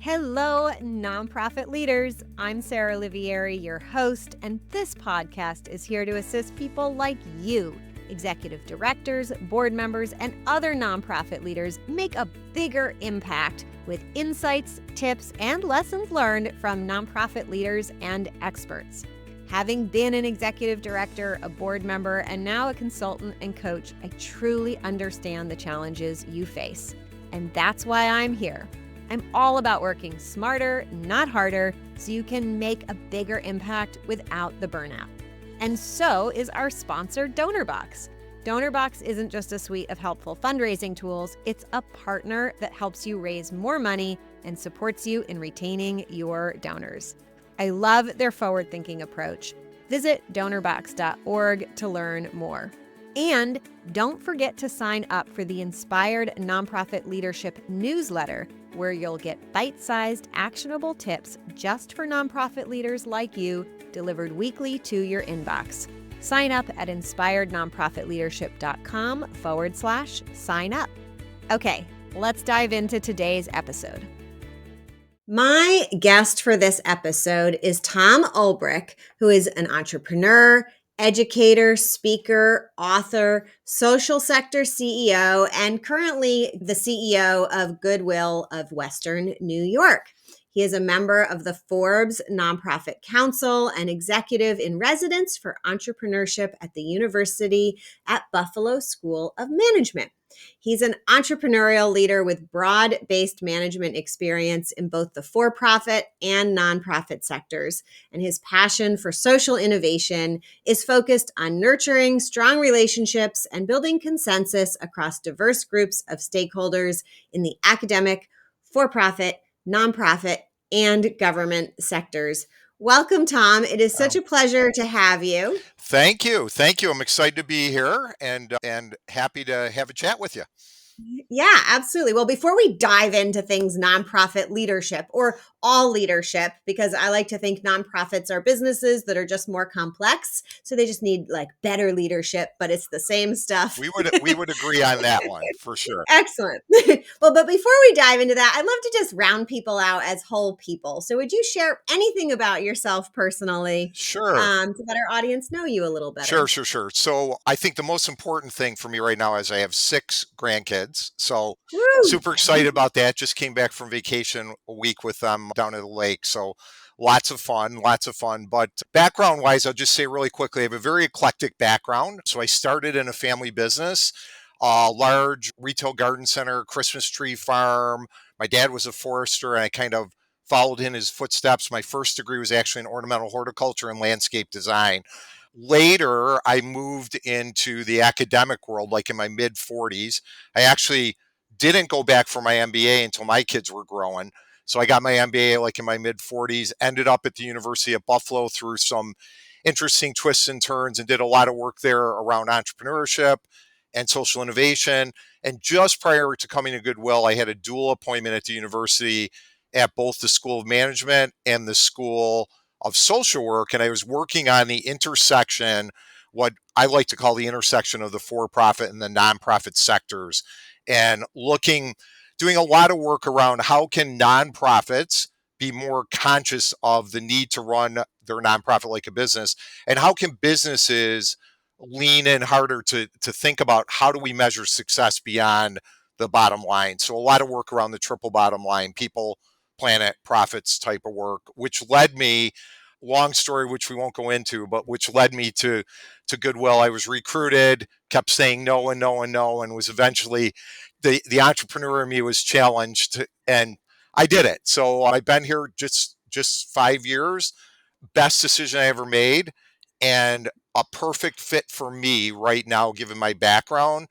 Hello, nonprofit leaders. I'm Sarah Olivieri, your host, and this podcast is here to assist people like you, executive directors, board members, and other nonprofit leaders make a bigger impact with insights, tips, and lessons learned from nonprofit leaders and experts. Having been an executive director, a board member, and now a consultant and coach, I truly understand the challenges you face. And that's why I'm here. I'm all about working smarter, not harder, so you can make a bigger impact without the burnout. And so is our sponsor, DonorBox. DonorBox isn't just a suite of helpful fundraising tools, it's a partner that helps you raise more money and supports you in retaining your donors. I love their forward-thinking approach. Visit donorbox.org to learn more. And don't forget to sign up for the Inspired Nonprofit Leadership newsletter, where you'll get bite-sized, actionable tips just for nonprofit leaders like you, delivered weekly to your inbox. Sign up at inspirednonprofitleadership.com/sign up. Okay, let's dive into today's episode. My guest for this episode is Tom Ulbrich, who is an entrepreneur, educator, speaker, author, social sector CEO, and currently the CEO of Goodwill of Western New York. He is a member of the Forbes Nonprofit Council and executive in residence for entrepreneurship at the University at Buffalo School of Management. He's an entrepreneurial leader with broad-based management experience in both the for-profit and nonprofit sectors, and his passion for social innovation is focused on nurturing strong relationships and building consensus across diverse groups of stakeholders in the academic, for-profit, nonprofit, and government sectors. Welcome, Tom. It is such a pleasure to have you. Thank you. Thank you. I'm excited to be here and happy to have a chat with you. Yeah, absolutely. Well, before we dive into things nonprofit leadership or all leadership, because I like to think nonprofits are businesses that are just more complex. So they just need like better leadership, but it's the same stuff. We would agree on that one for sure. Excellent. Well, but before we dive into that, I'd love to just round people out as whole people. So would you share anything about yourself personally? Sure. To let our audience know you a little better. Sure. So I think the most important thing for me right now is I have 6 grandkids. So Woo! super excited about that. Just came back from vacation a week with them down at the lake. So lots of fun. But background wise, I'll just say really quickly, I have a very eclectic background. So I started in a family business, a large retail garden center, Christmas tree farm. My dad was a forester and I kind of followed in his footsteps. My first degree was actually in ornamental horticulture and landscape design. Later, I moved into the academic world, like in my mid 40s. I actually didn't go back for my MBA until my kids were growing. So I got my MBA like in my mid 40s, ended up at the University of Buffalo through some interesting twists and turns and did a lot of work there around entrepreneurship and social innovation. And just prior to coming to Goodwill, I had a dual appointment at the university at both the School of Management and the School of Social Work. And I was working on the intersection, what I like to call the intersection of the for-profit and the nonprofit sectors, and doing a lot of work around how can nonprofits be more conscious of the need to run their nonprofit like a business, and how can businesses lean in harder to think about how do we measure success beyond the bottom line. So a lot of work around the triple bottom line, people, planet, profits type of work, which led me, long story which we won't go into, but which led me to Goodwill. I was recruited, kept saying no and was eventually, the entrepreneur in me was challenged and I did it. So I've been here just 5 years. Best decision I ever made and a perfect fit for me right now, given my background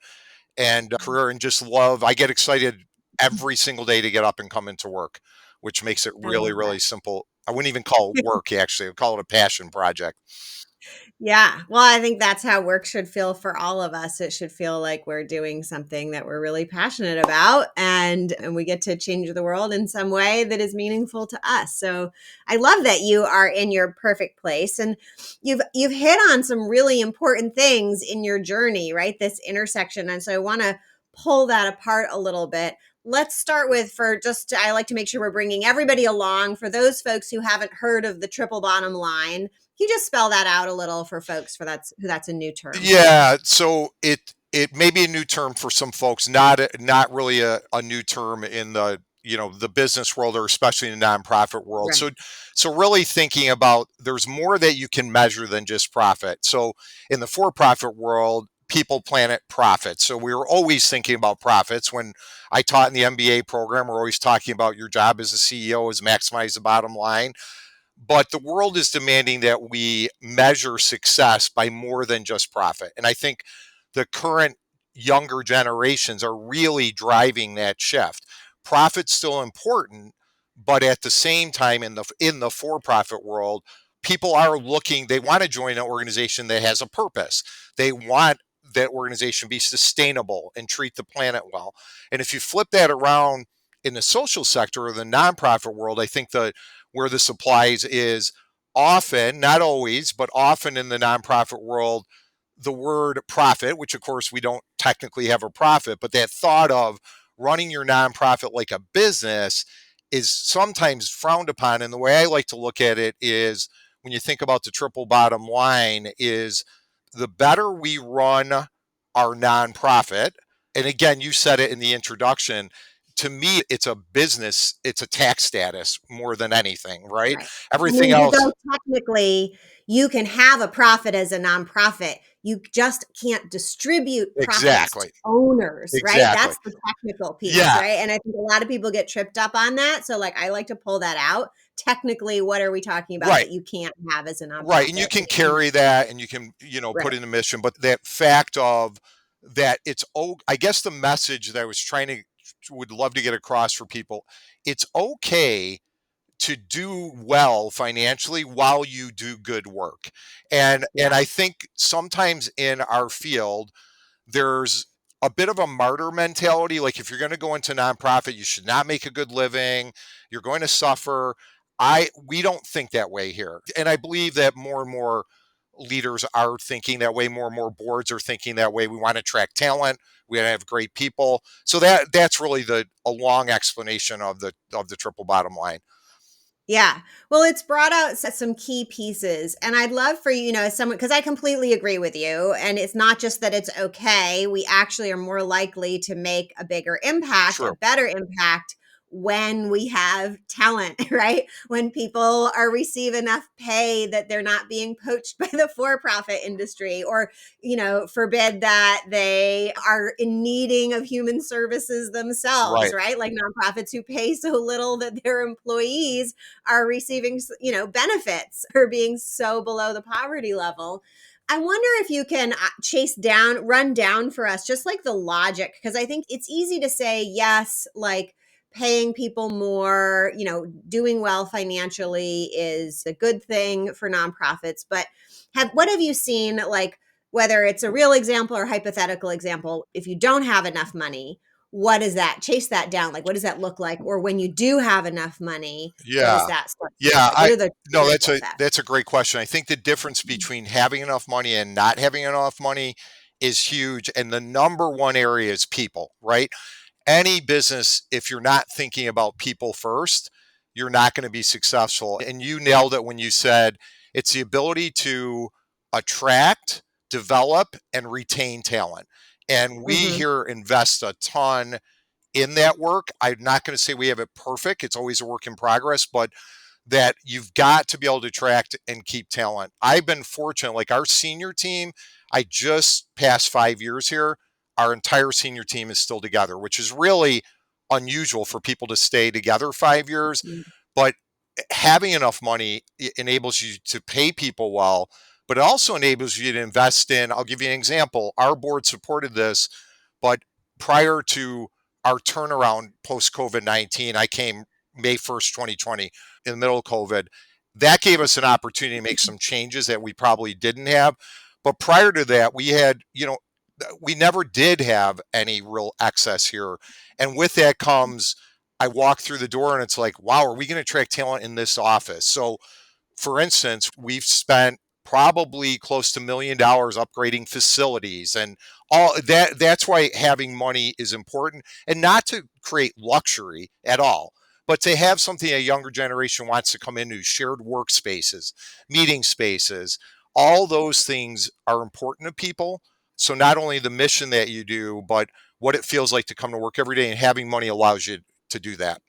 and career, and just love. I get excited every single day to get up and come into work, which makes it really, really simple. I wouldn't even call it work, actually. I'd call it a passion project. Yeah. Well, I think that's how work should feel for all of us. It should feel like we're doing something that we're really passionate about and we get to change the world in some way that is meaningful to us. So I love that you are in your perfect place and you've hit on some really important things in your journey, right? This intersection. And so I want to pull that apart a little bit. let's start with I like to make sure we're bringing everybody along. For those folks who haven't heard of the triple bottom line, can you just spell that out a little for folks who that's a new term for? Yeah, so it may be a new term for some folks, not really a new term in the the business world or especially in the nonprofit world. Right. So really thinking about there's more that you can measure than just profit. So in the for-profit world, people, planet, profit. So we were always thinking about profits. When I taught in the MBA program, we're always talking about your job as a CEO is maximize the bottom line. But the world is demanding that we measure success by more than just profit. And I think the current younger generations are really driving that shift. Profit's still important, but at the same time in the for-profit world, people are looking, they want to join an organization that has a purpose. They want that organization be sustainable and treat the planet well. And if you flip that around in the social sector or the nonprofit world, I think where this applies is often, not always, but often in the nonprofit world, the word profit, which of course we don't technically have a profit, but that thought of running your nonprofit like a business is sometimes frowned upon. And the way I like to look at it is when you think about the triple bottom line is the better we run our nonprofit. And again, you said it in the introduction, to me, it's a business, it's a tax status more than anything, right? Right. I Everything mean, else. though technically you can have a profit as a nonprofit, you just can't distribute profits to Exactly. owners, right? Exactly. That's the technical piece, Yeah. right? And I think a lot of people get tripped up on that. So, like, I like to pull that out. Technically, what are we talking about Right. that you can't have as a Right. And you nonprofit? can carry that and you can, put Right. in the mission, but that fact of that I guess the message that I was would love to get across for people, it's okay to do well financially while you do good work. And Yeah. I think sometimes in our field, there's a bit of a martyr mentality. Like if you're going to go into nonprofit, you should not make a good living. You're going to suffer. We don't think that way here. And I believe that more and more leaders are thinking that way. More and more boards are thinking that way. We want to attract talent. We want to have great people. So that's really a long explanation of the triple bottom line. Yeah. Well, it's brought out some key pieces. And I'd love for you, as someone, because I completely agree with you. And it's not just that it's okay. We actually are more likely to make a bigger impact, a True. better impact when we have talent, right? When people are receive enough pay that they're not being poached by the for-profit industry, or forbid that they are in needing of human services themselves, Right. right? Like nonprofits who pay so little that their employees are receiving, benefits for being so below the poverty level. I wonder if you can run down for us, just like the logic, because I think it's easy to say, yes, like paying people more, doing well financially is a good thing for nonprofits. But what have you seen, like, whether it's a real example or hypothetical example, if you don't have enough money, what is that? Chase that down. Like, what does that look like? Or when you do have enough money, what does Yeah. that start to look Yeah, like? What are the no, ripple effects? that's a great question. I think the difference between having enough money and not having enough money is huge. And the number one area is people, right? Any business, if you're not thinking about people first, you're not going to be successful. And you nailed it when you said it's the ability to attract, develop, and retain talent. And we Hmm. here invest a ton in that work. I'm not going to say we have it perfect. It's always a work in progress, but that you've got to be able to attract and keep talent. I've been fortunate, like our senior team, I just passed 5 years here. Our entire senior team is still together, which is really unusual for people to stay together 5 years. But having enough money enables you to pay people well, but it also enables you to invest in. I'll give you an example. Our board supported this, but prior to our turnaround post COVID-19, I came May 1st, 2020, in the middle of COVID. That gave us an opportunity to make some changes that we probably didn't have. But prior to that, we never did have any real excess here. And with that comes, I walk through the door and it's like, wow, are we going to attract talent in this office? So, for instance, we've spent probably close to $1 million upgrading facilities and all that. That's why having money is important, and not to create luxury at all, but to have something a younger generation wants to come into: shared workspaces, meeting spaces. All those things are important to people. So not only the mission that you do, but what it feels like to come to work every day, and having money allows you to do that.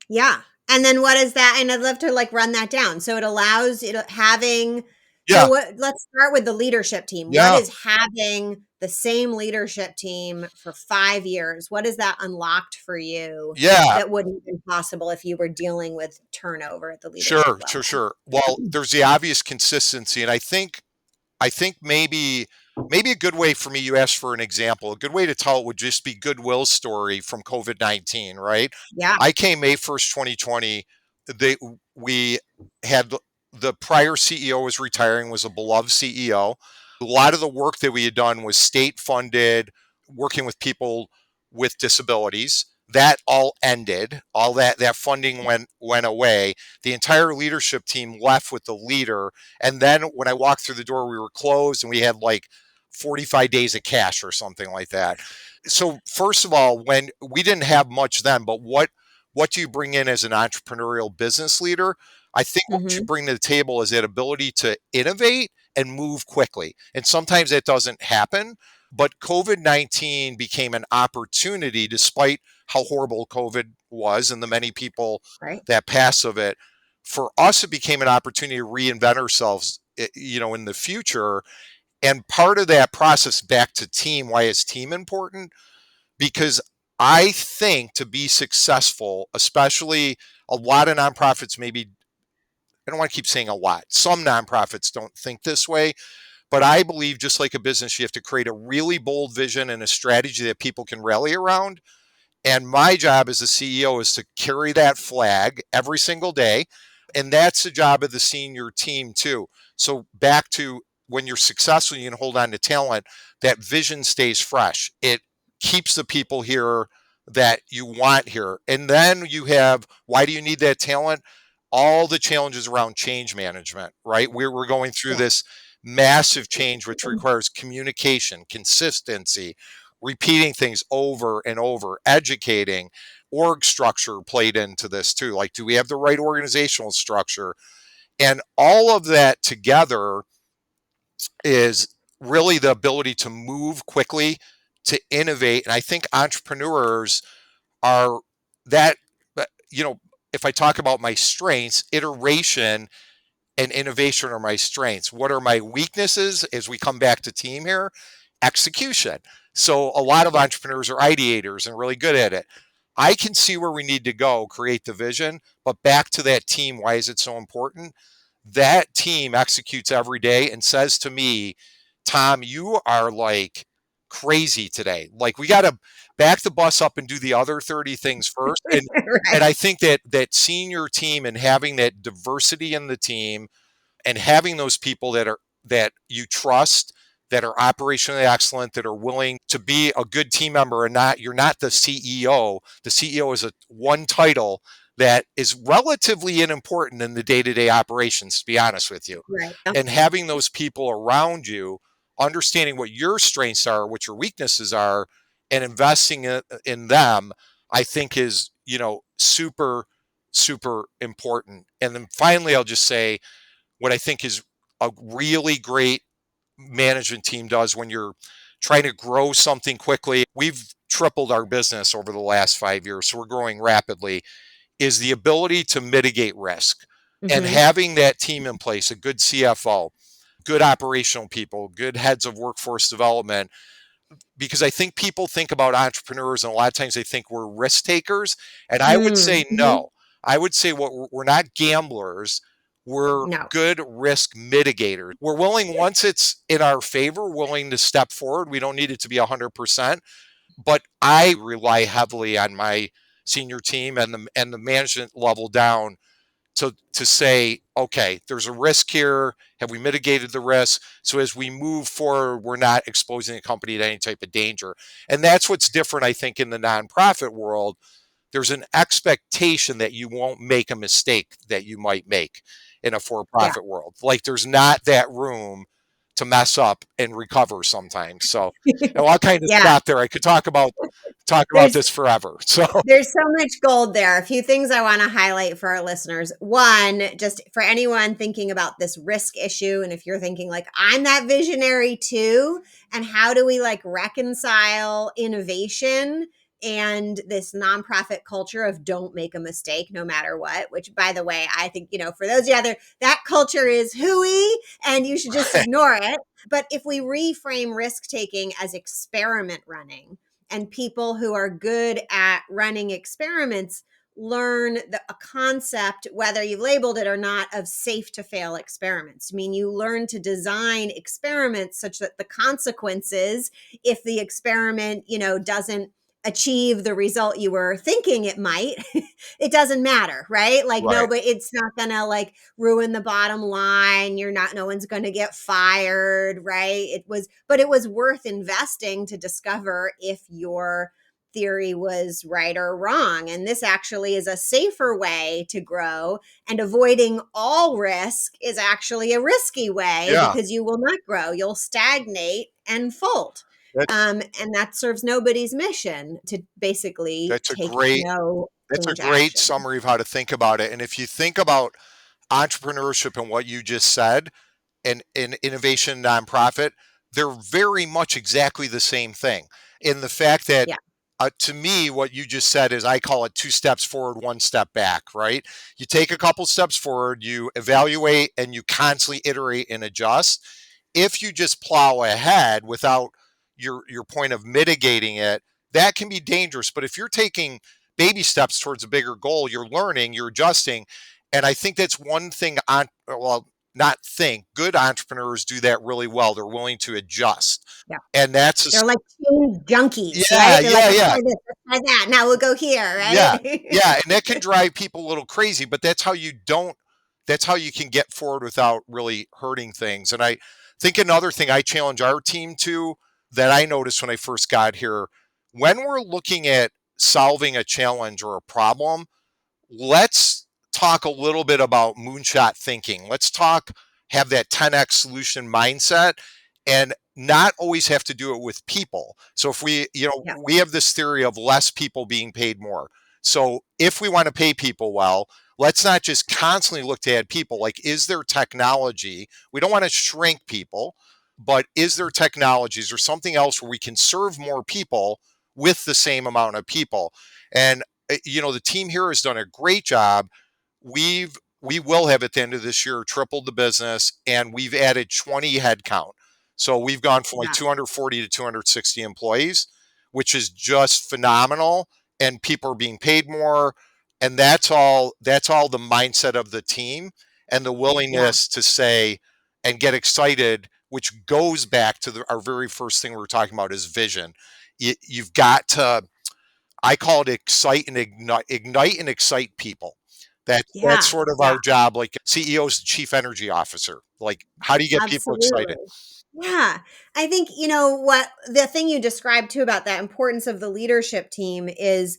Yeah. And then what is that? And I'd love to like run that down. So it allows it having so Yeah. what let's start with the leadership team. What Yeah. is having the same leadership team for 5 years? What has that unlocked for you Yeah. that wouldn't have been possible if you were dealing with turnover at the leadership Sure, sure, level? sure. Well, there's the obvious consistency, and I think maybe a good way for me, you asked for an example. A good way to tell it would just be Goodwill's story from COVID-19, right? Yeah. I came May 1st, 2020. They we had the prior CEO was retiring, was a beloved CEO. A lot of the work that we had done was state funded, working with people with disabilities. That all ended. All that funding went away. The entire leadership team left with the leader, and then when I walked through the door, we were closed and we had like 45 days of cash or something like that. So first of all, when we didn't have much then, but what do you bring in as an entrepreneurial business leader? I think what you Mhm. bring to the table is that ability to innovate and move quickly. And sometimes that doesn't happen, but COVID-19 became an opportunity despite how horrible COVID was and the many people Right. that passed of it. For us, it became an opportunity to reinvent ourselves, in the future. And part of that process, back to team, why is team important? Because I think to be successful, especially a lot of nonprofits, maybe I don't want to keep saying a lot. Some nonprofits don't think this way, but I believe just like a business, you have to create a really bold vision and a strategy that people can rally around. And my job as a CEO is to carry that flag every single day. And that's the job of the senior team too. So back to when you're successful, you can hold on to talent. That vision stays fresh. It keeps the people here that you want here. And then you have, why do you need that talent? All the challenges around change management, right? We're going through Yeah. this massive change, which requires communication, consistency, repeating things over and over, educating. Org structure played into this too. Like, do we have the right organizational structure? And all of that together is really the ability to move quickly, to innovate. And I think entrepreneurs are that, you know, if I talk about my strengths, iteration and innovation are my strengths. What are my weaknesses as we come back to team here? Execution. So a lot of entrepreneurs are ideators and really good at it. I can see where we need to go, create the vision, but back to that team, why is it so important? That team executes every day and says to me, Tom, you are like crazy today. Like, we got to back the bus up and do the other 30 things first. And Right. I think that senior team and having that diversity in the team and having those people that you trust, that are operationally excellent, that are willing to be a good team member, and you're not the CEO. The CEO is a one title that is relatively unimportant in the day-to-day operations, to be honest with you. Right. And having those people around you, understanding what your strengths are, what your weaknesses are, and investing in them, I think is, super, super important. And then finally, I'll just say what I think is a really great management team does when you're trying to grow something quickly. We've tripled our business over the last 5 years, so we're growing rapidly, is the ability to mitigate risk. And Mhm. having that team in place, a good CFO, good operational people, good heads of workforce development, because I think people think about entrepreneurs and a lot of times they think we're risk takers. And I would Mm. say Mhm. no. I would say we're not gamblers. We're No. good risk mitigators. We're willing, once it's in our favor, willing to step forward. We don't need it to be 100%, but I rely heavily on my senior team and the management level down to say, okay, there's a risk here. Have we mitigated the risk? So as we move forward, we're not exposing the company to any type of danger. And that's what's different, I think, in the nonprofit world. there's an expectation that you won't make a mistake that you might make in a Yeah. for-profit world. Like there's not that room to mess up and recover sometimes. So, I'll kind of Yeah. stop there. I could talk about There's this forever. So, There's so much gold there. A few things I want to highlight for our listeners. One, just for anyone thinking about this risk issue, and if you're thinking like, I'm that visionary too, and how do we like reconcile innovation and this nonprofit culture of don't make a mistake no matter what, which by the way, I think, for those of you out there, that culture is hooey and you should just ignore it. But if we reframe risk taking as experiment running, and people who are good at running experiments learn a concept, whether you've labeled it or not, of safe to fail experiments. I mean, you learn to design experiments such that the consequences, if the experiment, doesn't achieve the result you were thinking it might, it doesn't matter, right? Like, no, right. but it's not gonna like ruin the bottom line. No one's gonna get fired, right? But it was worth investing to discover if your theory was right or wrong. And this actually is a safer way to grow. And avoiding all risk is actually a risky way Yeah. because you will not grow. You'll stagnate and fold. That, And that serves nobody's mission to basically that's a take great no that's a change great action. summary of how to think about it. And if you think about entrepreneurship and what you just said, and innovation nonprofit, they're very much exactly the same thing. In the fact that, Yeah. to me, what you just said is, I call it 2 steps forward, 1 step back, right? You take a couple steps forward, you evaluate, and you constantly iterate and adjust. If you just plow ahead without your point of mitigating it, that can be dangerous. But if you're taking baby steps towards a bigger goal, you're learning, you're adjusting. And I think that's one thing not think good entrepreneurs do that really well. They're willing to adjust. Yeah. And that's They're like change junkies, yeah, right? They're like, yeah, let's yeah, try this, let's try that. Now we'll go here, yeah, right? yeah. And that can drive people a little crazy, but that's how you can get forward without really hurting things. And I think another thing I challenge our team to, that I noticed when I first got here, when we're looking at solving a challenge or a problem, let's talk a little bit about moonshot thinking. Have that 10x solution mindset, and not always have to do it with people. So if Yeah. we have this theory of less people being paid more. So if we want to pay people well, let's not just constantly look to add people. Like, is there technology? We don't want to shrink people, but is there technologies or something else where we can serve more people with the same amount of people? And the team here has done a great job. We will have at the end of this year tripled the business, and we've added 20 headcount. So we've gone from like Yeah. 240 to 260 employees, which is just phenomenal. And people are being paid more. And that's all the mindset of the team, and the Yeah. willingness to say and get excited, which goes back to our very first thing we were talking about, is vision. You've got to, I call it ignite and excite people. That's Yeah. sort of Yeah. our job, like CEO's chief energy officer. Like, how do you get people Absolutely. excited? Yeah. I think, what the thing you described too about that importance of the leadership team is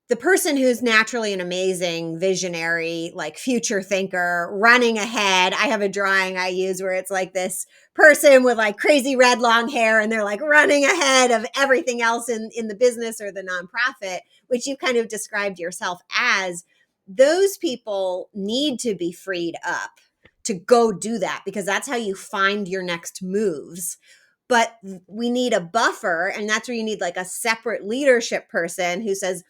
the person who's naturally an amazing visionary, like future thinker, running ahead. I have a drawing I use where it's like this person with like crazy red long hair, and they're like running ahead of everything else in the business or the nonprofit, which you kind of described yourself as. Those people need to be freed up to go do that, because that's how you find your next moves. But we need a buffer, and that's where you need like a separate leadership person who says,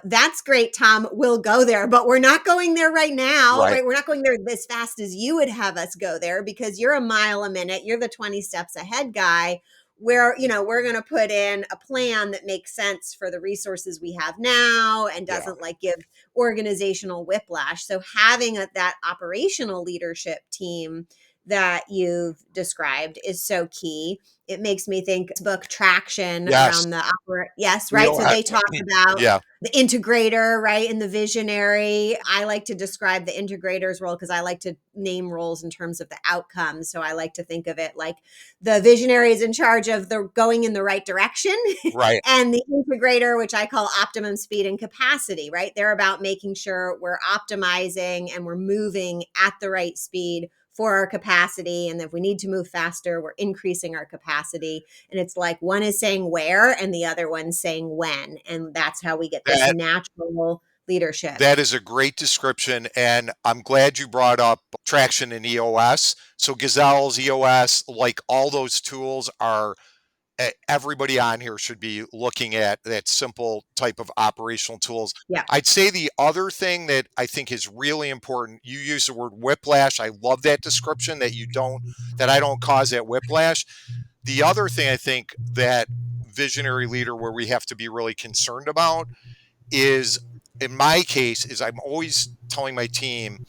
that's great, Tom, we'll go there, but we're not going there right now, Right. right? We're not going there as fast as you would have us go there, because you're a mile a minute, you're the 20 steps ahead guy, where, we're going to put in a plan that makes sense for the resources we have now and Yeah. doesn't like give organizational whiplash. So having that operational leadership team that you've described is so key. It makes me think book Traction Yes. around the yes, You right. know, So they talk about yeah. the integrator, right? And the visionary. I like to describe the integrator's role because I like to name roles in terms of the outcomes. So I like to think of it like the visionary is in charge of the going in the right direction Right. and the integrator, which I call optimum speed and capacity, right? They're about making sure we're optimizing and we're moving at the right speed for our capacity. And if we need to move faster, we're increasing our capacity. And it's like one is saying where and the other one's saying when. And that's how we get this That natural leadership. that is a great description, and I'm glad you brought up Traction and EOS. So Gazelle's EOS, like all those tools are everybody on here should be looking at that simple type of operational tools. Yeah. I'd say the other thing that I think is really important, you use the word whiplash. I love that description that I don't cause that whiplash. The other thing I think that visionary leader where we have to be really concerned about is, in my case, is I'm always telling my team,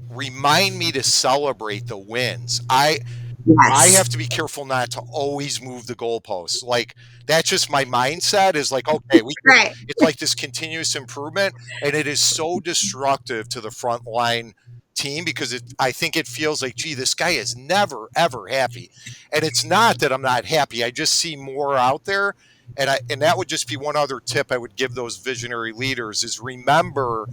remind me to celebrate the wins. I Yes. have to be careful not to always move the goalposts. Like that's just my mindset is like, okay, Right. it's like this continuous improvement, and it is so destructive to the front line team because I think it feels like, gee, this guy is never ever happy, and it's not that I'm not happy. I just see more out there, and that would just be one other tip I would give those visionary leaders is remember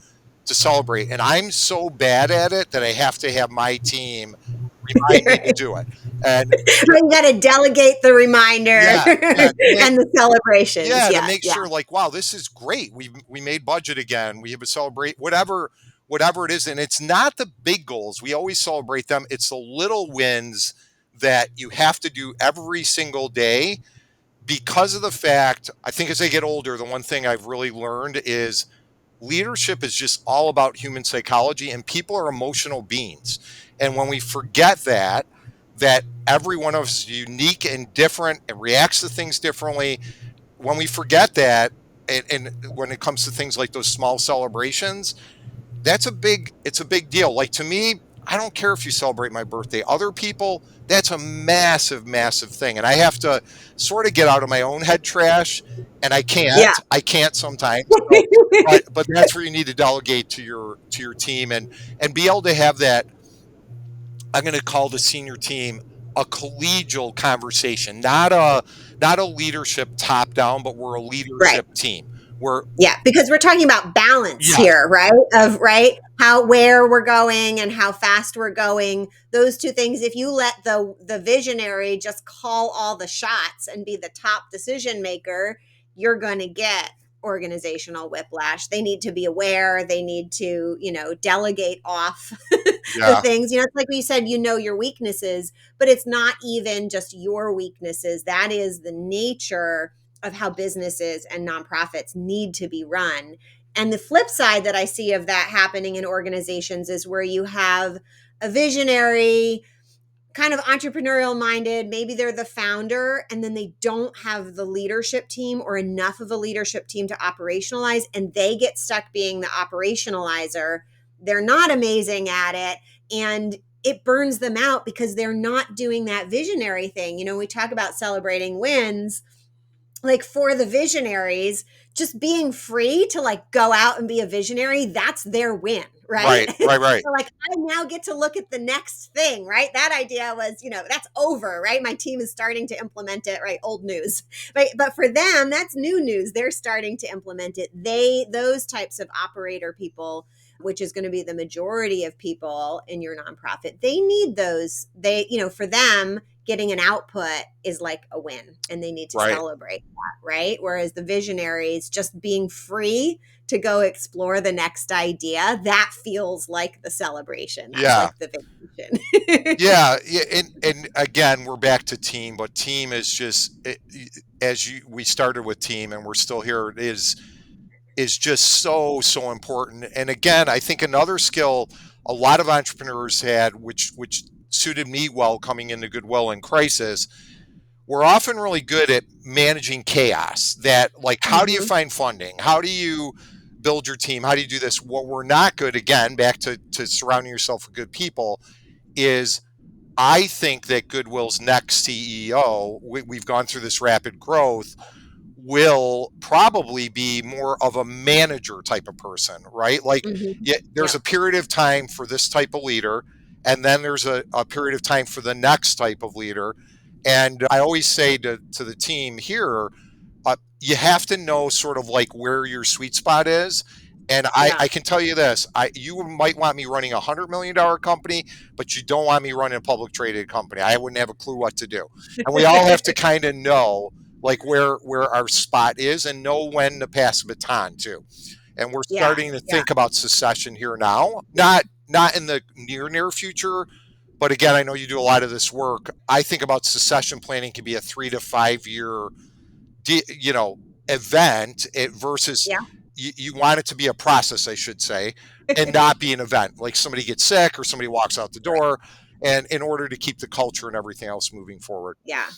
to celebrate. And I'm so bad at it that I have to have my team remind me to do it. And You got to delegate the reminder yeah, yeah, and the celebrations. yeah, to Yeah. make Yeah. sure like, wow, this is great. We made budget again. We have a celebrate whatever it is. And it's not the big goals. We always celebrate them. It's the little wins that you have to do every single day because of the fact, I think as I get older, the one thing I've really learned is leadership is just all about human psychology and people are emotional beings. And when we forget that every one of us is unique and different and reacts to things differently, when we forget that, and when it comes to things like those small celebrations, it's a big deal. Like to me, I don't care if you celebrate my birthday. Other people, that's a massive, massive thing. And I have to sort of get out of my own head trash. And I Yeah. can't. I can't sometimes. So, but that's where you need to delegate to your team and be able to have that. I'm going to call the senior team a collegial conversation, not a leadership top down, but we're a Right. leadership team. We're Yeah, because we're talking about balance yes, here, right? Of right how where we're going and how fast we're going. Those two things. If you let the visionary just call all the shots and be the top decision maker, you're going to get organizational whiplash. They need to be aware. They need to, delegate off the yeah, things. It's like we said, your weaknesses, but it's not even just your weaknesses. That is the nature of how businesses and nonprofits need to be run. And the flip side that I see of that happening in organizations is where you have a visionary, kind of entrepreneurial minded, maybe they're the founder, and then they don't have the leadership team or enough of a leadership team to operationalize, and they get stuck being the operationalizer. They're not amazing at it. And it burns them out because they're not doing that visionary thing. We talk about celebrating wins, like for the visionaries, just being free to like go out and be a visionary, that's their win, right? right. So like I now get to look at the next thing, right? That idea was, that's over, right? My team is starting to implement it, right? Old news. Right. But for them, that's new news. They're starting to implement it. Those types of operator people, which is going to be the majority of people in your nonprofit, they need those. For them, getting an output is like a win and they need to Right. celebrate that, right? Whereas the visionaries just being free to go explore the next idea, that feels like the celebration. That's Yeah. like the vacation. Yeah. Yeah. And again, we're back to team, but team is just, we started with team and we're still here, is just so important. And again, I think another skill a lot of entrepreneurs had, which suited me well coming into Goodwill in crisis, we're often really good at managing chaos. That like, how do you Mhm. find funding? How do you build your team? How do you do this? What we're not good, again, back to surrounding yourself with good people, is I think that Goodwill's next CEO, we've gone through this rapid growth, will probably be more of a manager type of person, right? Like, Hmm. yeah, there's Yeah. a period of time for this type of leader, and then there's a period of time for the next type of leader. And I always say to the team here, you have to know sort of like where your sweet spot is. And Yeah. I can tell you this, you might want me running $100 million company, but you don't want me running a public traded company. I wouldn't have a clue what to do. And we all have to kind of know like where our spot is and know when to pass the baton too. And we're Yeah. starting to Yeah. think about succession here now, not in the near future. But again, I know you do a lot of this work. I think about succession planning can be a 3 to 5 year you know event versus Yeah. you want it to be a process, I should say, and not be an event like somebody gets sick or somebody walks out the Right. door, and in order to keep the culture and everything else moving forward. Yeah.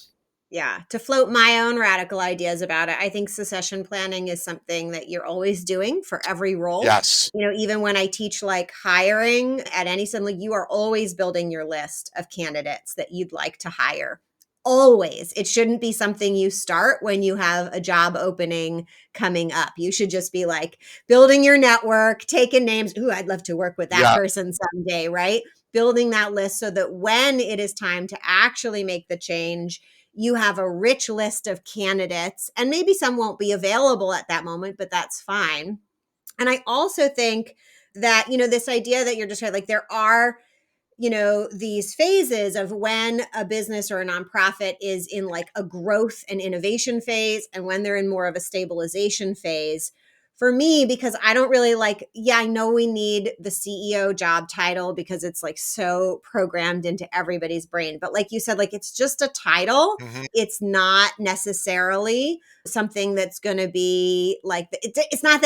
Yeah, to float my own radical ideas about it. I think succession planning is something that you're always doing for every role. Yes. Even when I teach like hiring at any suddenly, you are always building your list of candidates that you'd like to hire. Always. It shouldn't be something you start when you have a job opening coming up. You should just be like building your network, taking names. Ooh, I'd love to work with that Yeah. person someday, right? Building that list so that when it is time to actually make the change, you have a rich list of candidates, and maybe some won't be available at that moment, but that's fine. And I also think that, this idea that you're just right, like there are, these phases of when a business or a nonprofit is in like a growth and innovation phase and when they're in more of a stabilization phase. For me, because I don't really like, yeah, I know we need the CEO job title because it's like so programmed into everybody's brain. But like you said, like it's just a title. Hmm. It's not necessarily something that's going to be like it's not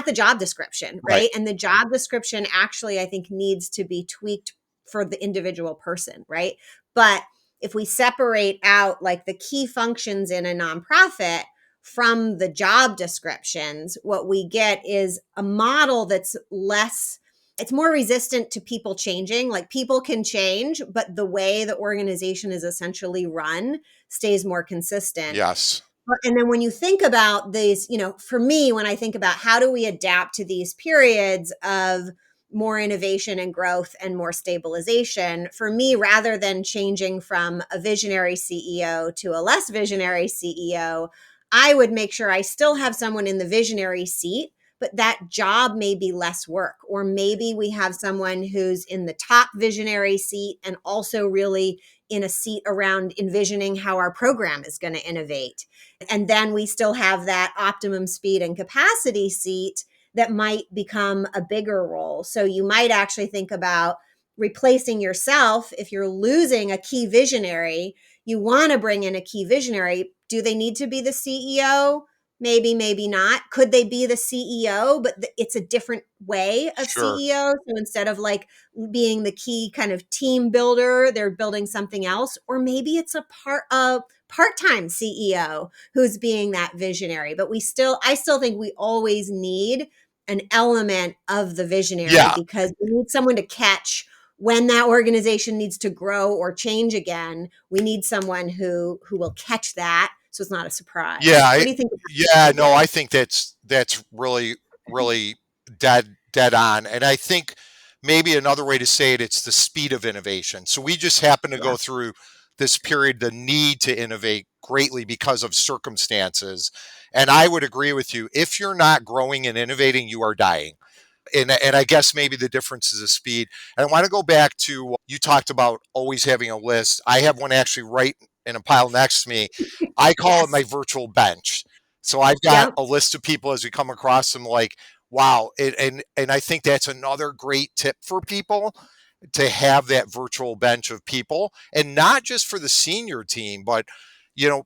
the job description, Right. right? And the job description actually I think needs to be tweaked for the individual person, right? But if we separate out like the key functions in a nonprofit from the job descriptions, what we get is a model that's it's more resistant to people changing. Like people can change, but the way the organization is essentially run stays more consistent. Yes. And then when you think about these, for me, when I think about how do we adapt to these periods of more innovation and growth and more stabilization, for me, rather than changing from a visionary CEO to a less visionary CEO, I would make sure I still have someone in the visionary seat, but that job may be less work. Or maybe we have someone who's in the top visionary seat and also really in a seat around envisioning how our program is going to innovate. And then we still have that optimum speed and capacity seat that might become a bigger role. So you might actually think about replacing yourself if you're losing a key visionary. You want to bring in a key visionary. Do they need to be the CEO? Maybe, maybe not. Could they be the CEO, but it's a different way of Sure. CEO? So instead of like being the key kind of team builder, they're building something else. Or maybe it's a part-time CEO who's being that visionary. But I still think we always need an element of the visionary Yeah. because we need someone to catch when that organization needs to grow or change again. We need someone who will catch that so it's not a Yeah. surprise. What do you think about those Yeah. No, ideas? I think that's really dead on. And I think maybe another way to say it, it's the speed of innovation. So we just happen to Yeah. go through this period, the need to innovate greatly because of circumstances. And I would agree with you. If you're not growing and innovating, you are dying. And I guess maybe the difference is the speed. And I want to go back to you talked about always having a list. I have one actually right in a pile next to me. I call it Yes. my virtual bench. So I've got Yep. a list of people as we come across them, like, wow. And I think that's another great tip for people to have that virtual bench of people, and not just for the senior team, but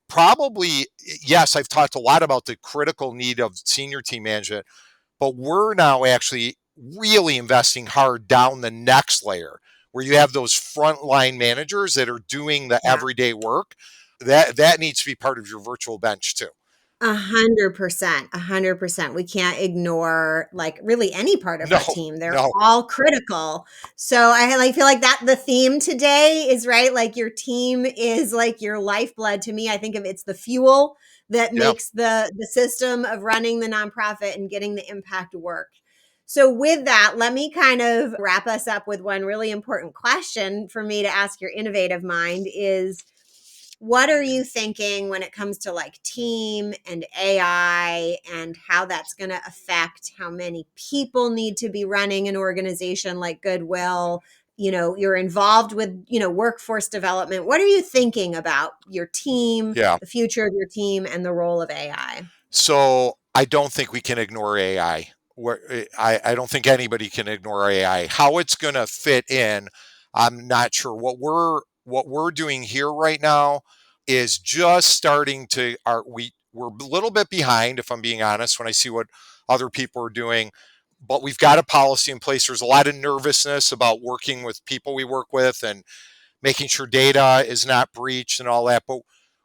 probably, yes, I've talked a lot about the critical need of senior team management, but we're now actually really investing hard down the next layer where you have those frontline managers that are doing the Yeah. everyday work. That needs to be part of your virtual bench too. 100%, 100%. We can't ignore like really any part of No, our team. They're no. all critical. So I like feel like that the theme today is right. Like your team is like your lifeblood to me. I think of it's the fuel that Yeah. makes the system of running the nonprofit and getting the impact work. So with that, let me kind of wrap us up with one really important question for me to ask your innovative mind is what are you thinking when it comes to like team and AI and how that's going to affect how many people need to be running an organization like Goodwill? You know, you're involved with, you know, workforce development. What are you thinking about your team, Yeah. the future of your team, and the role of AI? So I don't think we can ignore AI. I don't think anybody can ignore AI. How it's going to fit in, I'm not sure. What we're doing here right now is just starting to we're a little bit behind, if I'm being honest, when I see what other people are doing. But we've got a policy in place. There's a lot of nervousness about working with people we work with and making sure data is not breached and all that. But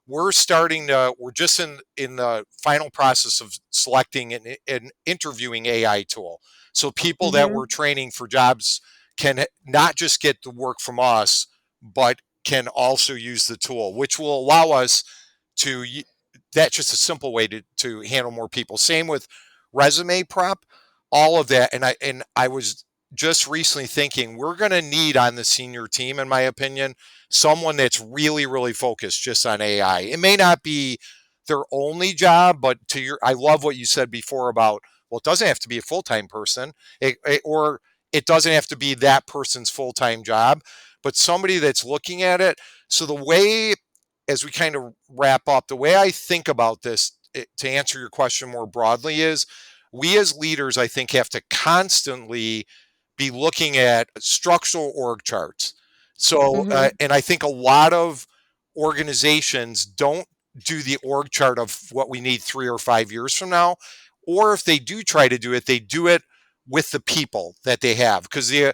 we're just in the final process of selecting and interviewing AI tool. So people that Mm-hmm. we're training for jobs can not just get the work from us, but can also use the tool, which will allow us to, that's just a simple way to handle more people. Same with resume prep, all of that. And I was just recently thinking we're going to need on the senior team, in my opinion, someone that's really, really focused just on AI. It may not be their only job, but I love what you said before about, well, it doesn't have to be a full time person, or it doesn't have to be that person's full time job, but somebody that's looking at it. So the way, as we kind of wrap up, the way I think about this, to answer your question more broadly, is we as leaders, I think, have to constantly be looking at structural org charts. So, Mm-hmm. and I think a lot of organizations don't do the org chart of what we need 3 or 5 years from now. Or if they do try to do it, they do it with the people that they have. Because Yeah.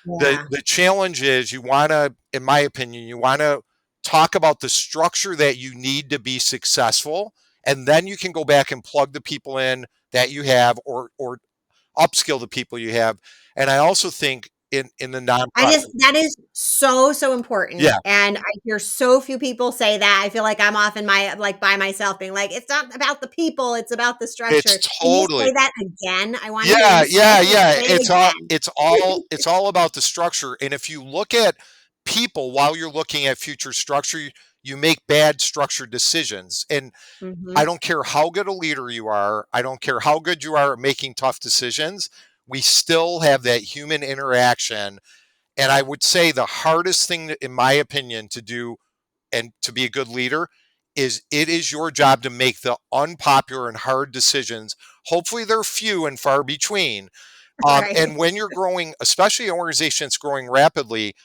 the challenge is, you want to, in my opinion, you want to talk about the structure that you need to be successful, and then you can go back and plug the people in that you have, or upskill the people you have. And I also think in the I nonprofit, just that is so, so important, yeah, and I hear so few people say that. I feel like I'm off in my like, by myself being like, "It's not about the people, it's about the it's structure." Can you totally, say that again? I wanna hear yeah, you say yeah, it, yeah. say It's it all again. it's all it's all about the structure. And if you look at people while you're looking at future structure, you make bad structured decisions. And I Mhm. don't care how good a leader you are, I don't care how good you are at making tough decisions, we still have that human interaction. And I would say the hardest thing, in my opinion, to do and to be a good leader is, it is your job to make the unpopular and hard decisions. Hopefully, they're few and far between. Right. And when you're growing, especially an organization that's growing rapidly,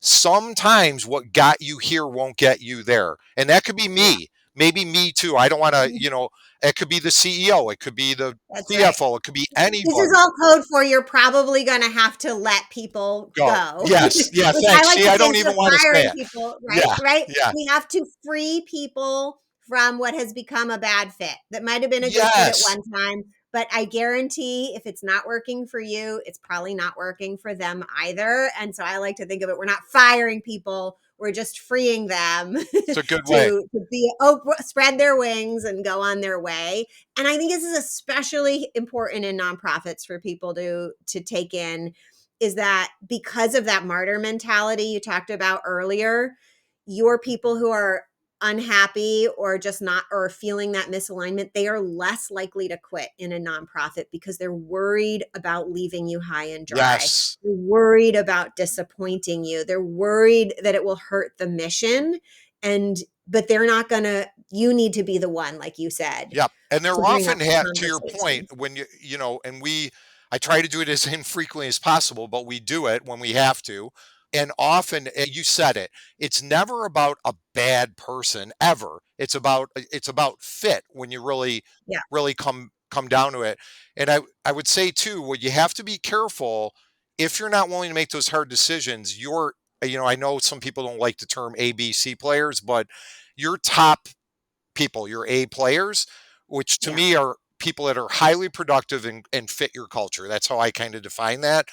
sometimes what got you here won't get you there. And that could be Yeah. me, maybe me too. I don't want to, it could be the CEO, it could be the That's right. CFO, it could be This is anybody. all code for you're probably gonna have to let people Go. go, Yes. Yeah. which I Thanks. like See, to I say don't instead even of want to say firing it. people, right? Yeah. Right? Yeah. We have to free people from what has become a bad fit that might have been a good fit at Yes. one time, but I guarantee if it's not working for you, it's probably not working for them either. And so I like to think of it, we're not firing people, we're just freeing them It's a good way. to be spread their wings and go on their way. And I think this is especially important in nonprofits for people to take in, is that because of that martyr mentality you talked about earlier, your people who are unhappy or just not or feeling that misalignment, they are less likely to quit in a nonprofit because they're worried about leaving you high and dry. Yes. They're worried about disappointing you. They're worried that it will hurt the mission. And but they're not gonna, you need to be the one, like you said, Yep. And to they're bring up often the to your point, conversation. when and I try to do it as infrequently as possible, but we do it when we have to. And often, you said it, it's never about a bad person ever. It's about fit when you really, Yeah. really come down to it. And I would say too, what you have to be careful, if you're not willing to make those hard decisions, I know some people don't like the term ABC players, but your top people, your A players, which to Yeah. me are people that are highly productive and fit your culture. That's how I kind of define that.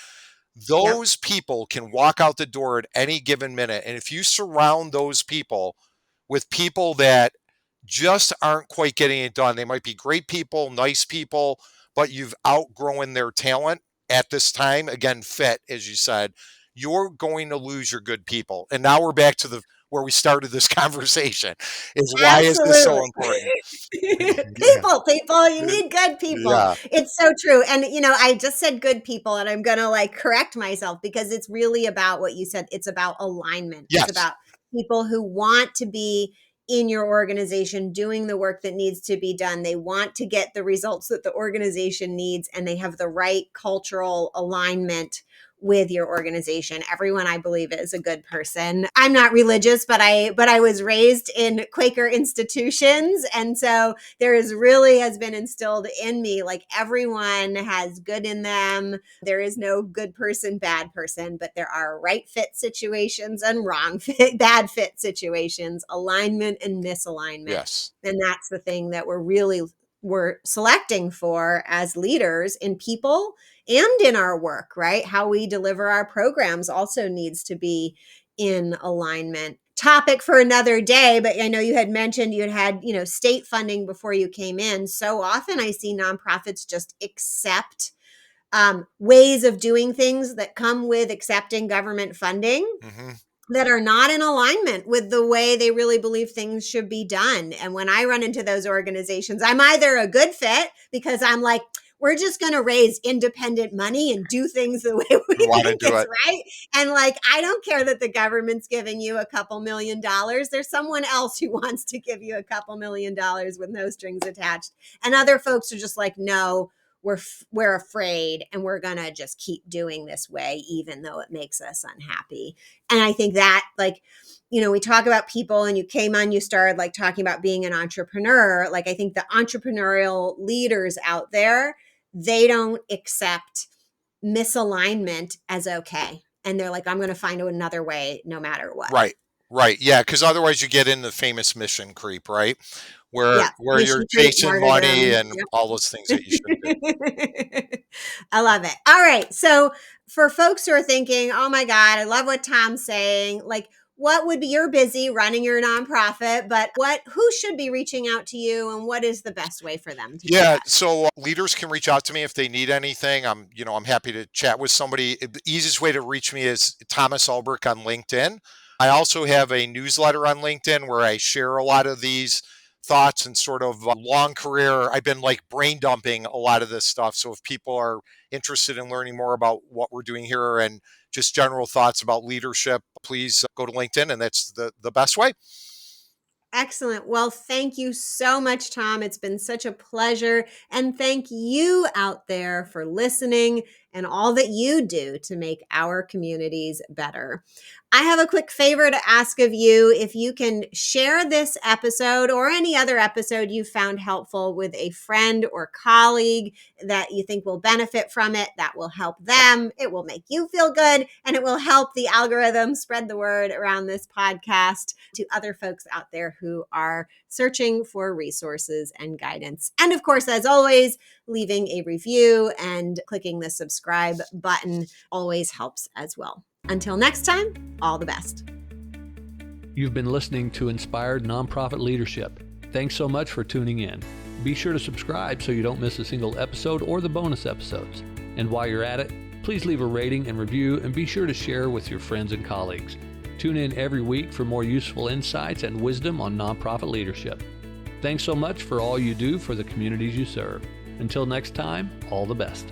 Yep. Those people can walk out the door at any given minute. And if you surround those people with people that just aren't quite getting it done, they might be great people, nice people, but you've outgrown their talent at this time, again, fit, as you said, you're going to lose your good people. And now we're back to the where we started this conversation is why is this so Absolutely. important? Yeah. People, you need good people. Yeah. It's so true. And, I just said good people, and I'm going to correct myself because it's really about what you said. It's about alignment. It's Yes. about people who want to be in your organization doing the work that needs to be done. They want to get the results that the organization needs, and they have the right cultural alignment with your organization. Everyone, I believe, is a good person. I'm not religious, but I was raised in Quaker institutions, and so there has been instilled in me everyone has good in them. There is no good person, bad person, but there are right fit situations and wrong fit, bad fit situations, alignment and misalignment. Yes. And that's the thing that we're selecting for as leaders in people and in our work, right? How we deliver our programs also needs to be in alignment. Topic for another day, but I know you had mentioned you had state funding before you came in. So often I see nonprofits just accept ways of doing things that come with accepting government funding. Mm-hmm. That are not in alignment with the way they really believe things should be done. And when I run into those organizations, I'm either a good fit because I'm like, we're just going to raise independent money and do things the way we Want to think do is it. right. And I don't care that the government's giving you a couple $1 million. There's someone else who wants to give you a couple $1 million with no strings attached. And other folks are just like, no, we're afraid and we're going to just keep doing this way, even though it makes us unhappy. And I think that we talk about people, and you came on, you started talking about being an entrepreneur. I think the entrepreneurial leaders out there, they don't accept misalignment as okay. And they're like, I'm going to find another way no matter what. Right. Right. Yeah. Because otherwise you get into the famous mission creep, right? Where Yeah. you're Mission creep, chasing money martyrdom. and all those things that you shouldn't do. I love it. All right. So for folks who are thinking, oh my God, I love what Tom's saying, what would be, you're busy running your nonprofit, but who should be reaching out to you, and what is the best way for them to do Yeah, that? so leaders can reach out to me if they need anything. I'm happy to chat with somebody. The easiest way to reach me is Thomas Ulbrich on LinkedIn. I also have a newsletter on LinkedIn where I share a lot of these thoughts and sort of long career. I've been brain dumping a lot of this stuff. So if people are interested in learning more about what we're doing here and just general thoughts about leadership, please go to LinkedIn, and that's the best way. Excellent. Well, thank you so much, Tom. It's been such a pleasure. And thank you out there for listening and all that you do to make our communities better. I have a quick favor to ask of you. If you can share this episode or any other episode you found helpful with a friend or colleague that you think will benefit from it, that will help them. It will make you feel good, and it will help the algorithm spread the word around this podcast to other folks out there who are searching for resources and guidance. And of course, as always, leaving a review and clicking the subscribe button always helps as well. Until next time, all the best. You've been listening to Inspired Nonprofit Leadership. Thanks so much for tuning in. Be sure to subscribe so you don't miss a single episode or the bonus episodes. And while you're at it, please leave a rating and review, and be sure to share with your friends and colleagues. Tune in every week for more useful insights and wisdom on nonprofit leadership. Thanks so much for all you do for the communities you serve. Until next time, all the best.